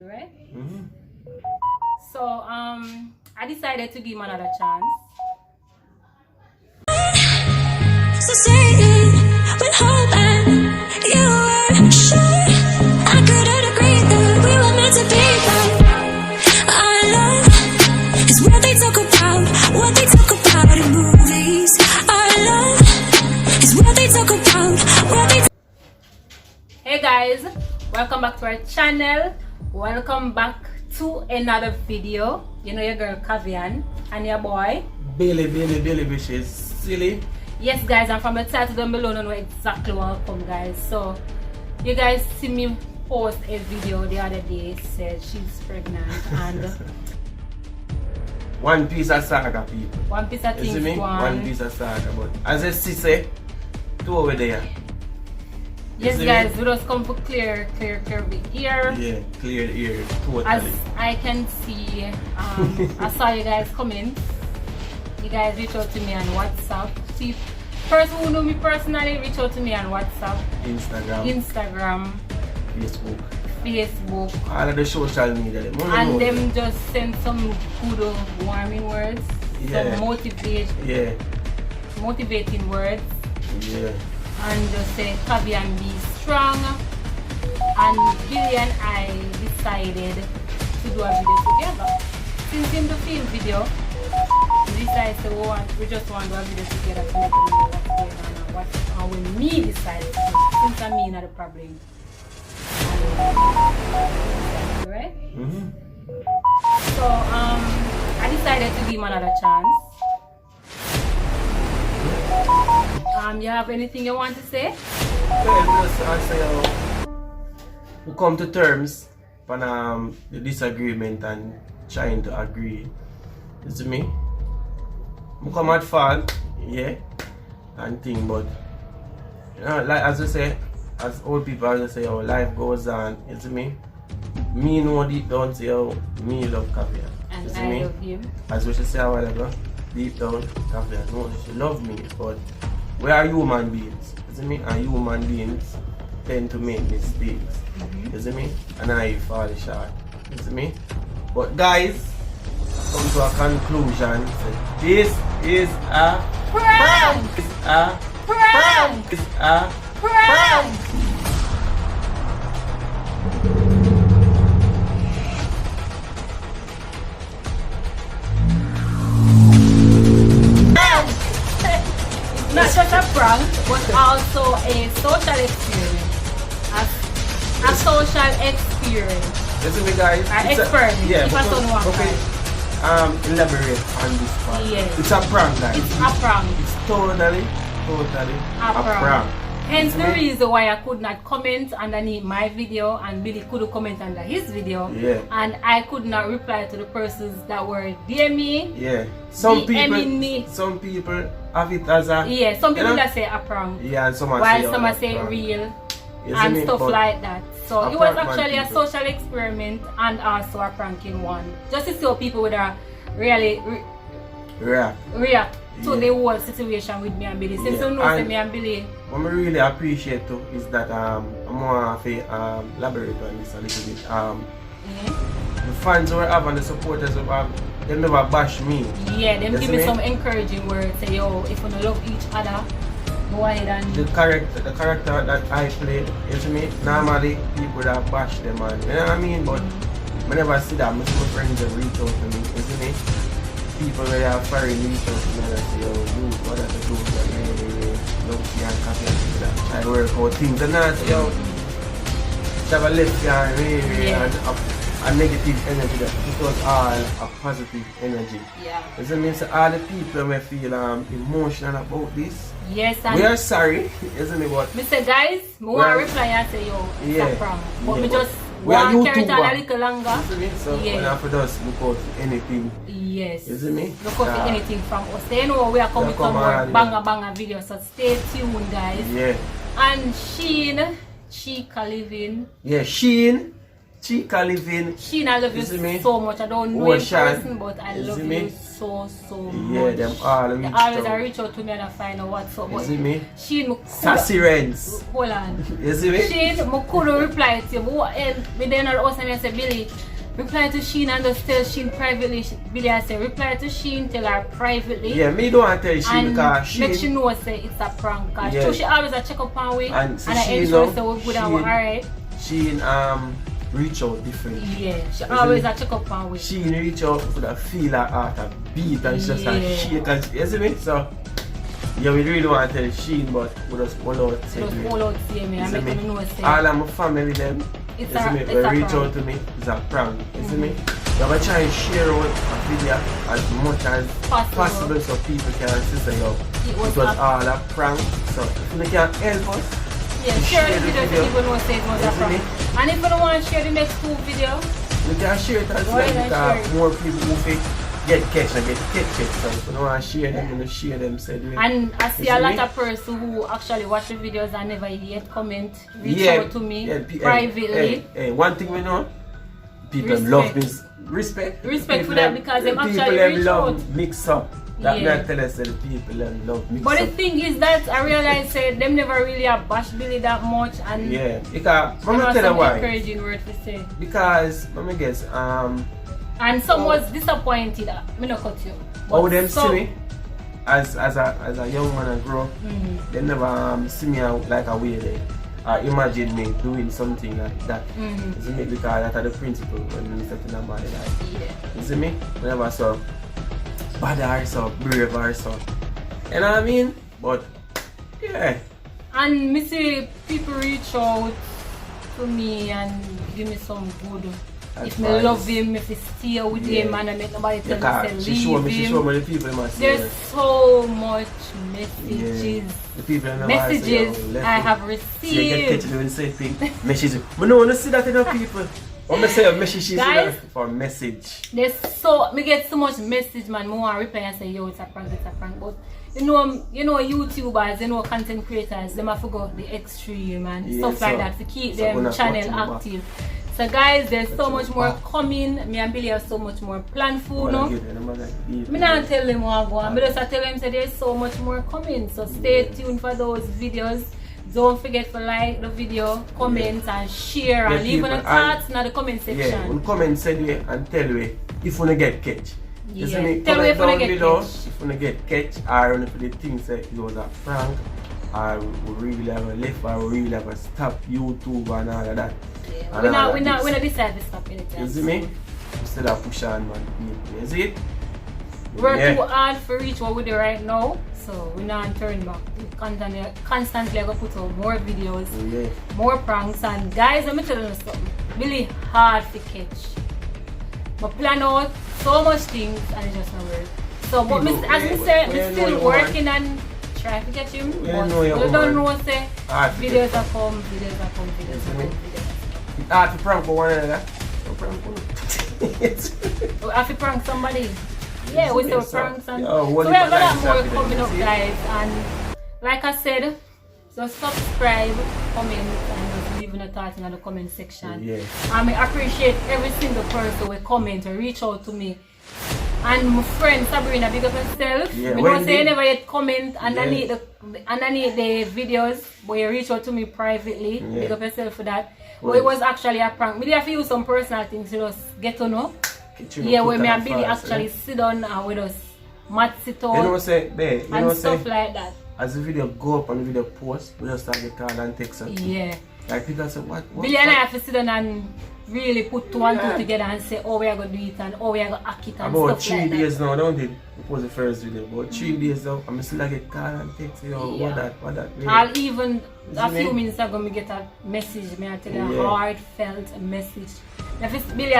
right? Mm-hmm. So I decided to give him another chance. So say it with hope and you were sure I couldn't agree that we were meant to be. But our love is what they talk about in movies. Our love is what they talk about. Hey guys, welcome back to our channel. Welcome back to another video. You know your girl Kavian and your boy Billy, which is silly. Yes guys, and from the title down below, you know exactly what will come, guys. So you guys see me post a video the other day, said she's pregnant and one piece of saga, people. one piece of You see things me? One piece of saga, but as I see say, two over there. Yes guys, we just come for clear the ear. Yeah, clear the ear, totally. As I can see, I saw you guys comment. You guys reach out to me on WhatsApp. See, person who know me personally reach out to me on WhatsApp, Instagram, Facebook, all of the social media. and them just send some good warming words, some motivating words, and just say Kavian be strong. And Billy and I decided to do a video together. Since in the film video, we decided we just want to do a video together to make them know what's going on and what when me decided to do, since I'm me not the problem. Right? Mm-hmm. So I decided to give him another chance. You have anything you want to say? Well, just I say we come to terms on the disagreement and trying to agree. You see me? We come at fault, yeah, and thing, but you know, like as I say, as old people as I say, our life goes on. You see me? Me know deep down say how me love Kavian. And you see I me? love him. As we should say a while ago, deep down Kavian know she love me, but we are human beings. You see me? And human beings tend to make mistakes. You see me? And I fall short. You see me? But guys, come to a conclusion. This is a Prank! This is a Prank! This is a Prank! Not just a prank, but also a social experience. A social experience. Listen me guys. An experiment. Yeah, If I don't want okay. Elaborate on this part. Yes. It's a prank, guys. It's a prank. It's totally A prank. Hence the reason why I could not comment underneath my video and Billy couldn't comment under his video. Yeah. And I could not reply to the persons that were DMing me. Yeah. Some DMing me. Some people have it as a Yeah, some people you know? that say a prank. Yeah, and some while say, some say real You see and me? stuff But like that. So a it was prank man actually a people. social experiment and also a pranking one. Just to see how people would really react to the whole situation with me and Billy. Since you know say me and Billy. What I really appreciate too is that I'm more to elaborate on this a little bit. The fans who have and the supporters who have, they never bash me. Yeah, them You give see me some encouraging words. Say, yo, if you don't love each other, go ahead and The character that I play, you see me? Normally people that bash them and you know what I mean? But I never see that. My friends that reach out to me, you see me? People that are foreign reach out to me and say, yo, you what have to do that love you and Kavian that I work out things and I say, yo, have a left and a negative energy that it was all a positive energy. yeah. You see me? So all the people may feel emotional about this. Yes, and We are sorry, isn't it? What? me say, guys, me want to reply and say, yo, it's a prank. But me just we are want to carry it on a YouTuber. little longer. You see me? So Yeah. when I for us look out for anything. Yes. You see me? Look out for anything from us. They know we are coming Yeah, with some come more on, banger videos. So stay tuned, guys. Yeah. And Sheen, Chica Living. Yeah, Sheen. Chica living. Sheen, I love you see me? so much. I don't know in Ocean. person, but I You love see you me? so Yeah, much. them all They reach always out. reach out to me and I find out what's up. You But see me? Sheen, Sassy Rents. hold on. You see me? Sheen, I couldn't reply to you. But what else? But then also I said, Billy, reply to Sheen and just tell Sheen privately. Billy, I said, reply to Sheen, tell her privately. Yeah, me don't want to tell she And because make she she. know say it's a prank. Cause Yeah. she always a check up on we And so I she ensure know, say we're good and she- we're alright. She reach out different. Yeah, she see always me? a check up on we. She reach out for the feel her heart a beat and she just Yeah. a shake and you see me? So yeah, we really want to tell Sheen, but we just hold out Just say hold out see me You and see make me? them know say All of my family them, It's you see a- me? it's They a reach prank. out to me, it's a prank, you see me? You have to try and share out a video as much as possible so people can see say yo, It was it was a- all a prank. So if you can help us, yeah, to share the share the video so video. people know say it was a You see prank. me? And if you don't want to share the next two videos, you can share it as Go well ahead and because share it. more people who fit get catch and get catch it. So if you don't want to share them, you share them said way. and I see You a see lot me? of persons who actually watch the videos and never yet comment, reach Yeah, out to me yeah, privately. Hey, one thing we know, people Respect. love this. Respect. Respect People for that because them people actually them reach love out. mix up. That Yeah. not tell us that the people them love mix But the up. thing is that I realize that them never really have bash Billy that much and Yeah, because them let me have tell you some why. encouraging word to say. Because let me guess, And some was disappointed. Me not cut you. how But them some- see me as a young man and grow up, Mhm. they never see me like a way there. Or imagine me doing something like that. Mhm. You see me? Because that's the principle when we start in a body life. Yeah. You see me? Whenever so bad or so, brave or so. You know what I mean? But yeah. And me see people reach out to me and give me some good. If me Advice. love him, if I stay with Yeah. him and I make nobody tell Because me she say show leave me him. the people must see There's her. so much messages. The people never Messages say, oh, left I it. have See, you get received. catch when you say thing. Messages. But no, I see that enough people. When I say a message, she Guys. say for message. There's so me get so much message, man. More want reply and say, yo, it's a prank, it's a prank. But you know, YouTubers, you know, content creators, them have to go the extreme and Yeah, stuff like so- that to keep so them gonna channel watch them active. So guys, there's so Watch much them more back. coming. Me and Billy have so much more planned food now. Me Me not tell them what I go on. Me just tell them say there's so much more coming. So stay tuned for those videos. Don't forget to like the video, comment and share Yeah, and leave people, your thoughts in the comment Yeah, section. when comment said way and tell way if you get catch. You see Yeah. me? Tell me if you Comment get down below catch. if you get catch or if the thing say it was a prank or we really have a left or we really have a stop YouTube and all of that. And We all of not this. decide to stop anytime. You see me? Instead of push on man. You see it? We're Yeah. too hard for reach what we do right now, so we're not turn back. We constantly gonna put out more videos, Yeah. more pranks, and guys, let me tell you something. Really hard to catch. But plan out so much things and it just not work. So, but People, as I we said, know we're you still want. working and try to get him. We But know you we don't want. know say Hard to videos get. are come, videos are come, videos see are me? come, videos are come. It's hard to prank for one another. So prank one. We have to prank somebody. Yeah, we still Yes, pranks and yeah, so what we if have a I lot like more Saturday, coming you up, see? guys. And like I said, so subscribe, comment, and just leave a thought in the comment section. Yeah. And I appreciate every single person who comment or reach out to me. And my friend Sabrina, big up herself. Yeah, I know Wendy. say you never yet comment underneath Yeah. underneath the videos, but you reach out to me privately. Yeah. Big up yourself for that. But Well. it was actually a prank. Maybe I have to use some personal things to just get to know. Get you Yeah, put where me on and Billy fast, actually eh? sit down and with us mat sit You know out what say, there, you know and what stuff say, like that. as the video go up and the video post, we just start the call and text her. Yeah. Like people say, what? Billy and I have to sit down and really put two and two Yeah. together and say, oh, we are going to do it and oh, we are going to act it and About stuff 3 like days now, don't it? It was the first video. About 3 days now, I'm still like get call and text, you know, Yeah. what that, that. I'll even, You a see few me? minutes ago, me get a message, me I tell you, Yeah. a heartfelt message. Now, if it's Billy,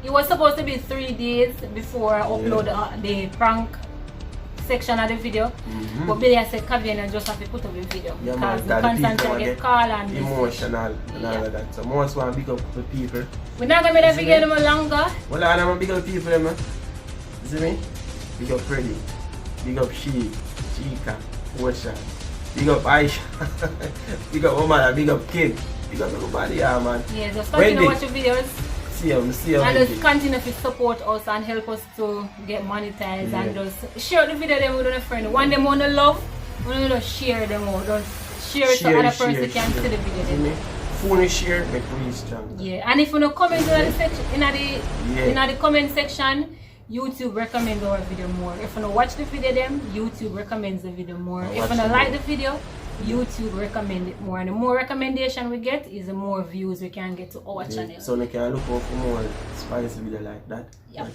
it was supposed to be 3 days before I upload the prank section of the video. Mhm. But Billy I said, Kavian, I just have to put up the video. Yeah, because man, we that the people constantly get get call and message. emotional and all Yeah. of that. So most want to big up the people. We're not going to make that You see video me? anymore longer. Well, I'm a big up people, man. You see me? Big up Pretty. Big up She, Chica, Ocean. Big up Aisha. Big up Omar, big up Kid. Big up everybody, yeah, man. Yeah, just continue to Wendy. watch your videos. See you, And Wendy. just continue to support us and help us to get monetized Yeah. and just share the video them with a friend. One them want to love, we don't just share them out. Just share it so other person can see the video. See them. me? Phone share, make we strong. Yeah, and if you no comment in the section, in the comment section, YouTube recommends our video more. If you no watch the video them, YouTube recommends the video more. If you no like the video, YouTube recommend it more. And the more recommendation we get is the more views we can get to our channel. So you can look out for more spicy video like that. Yep.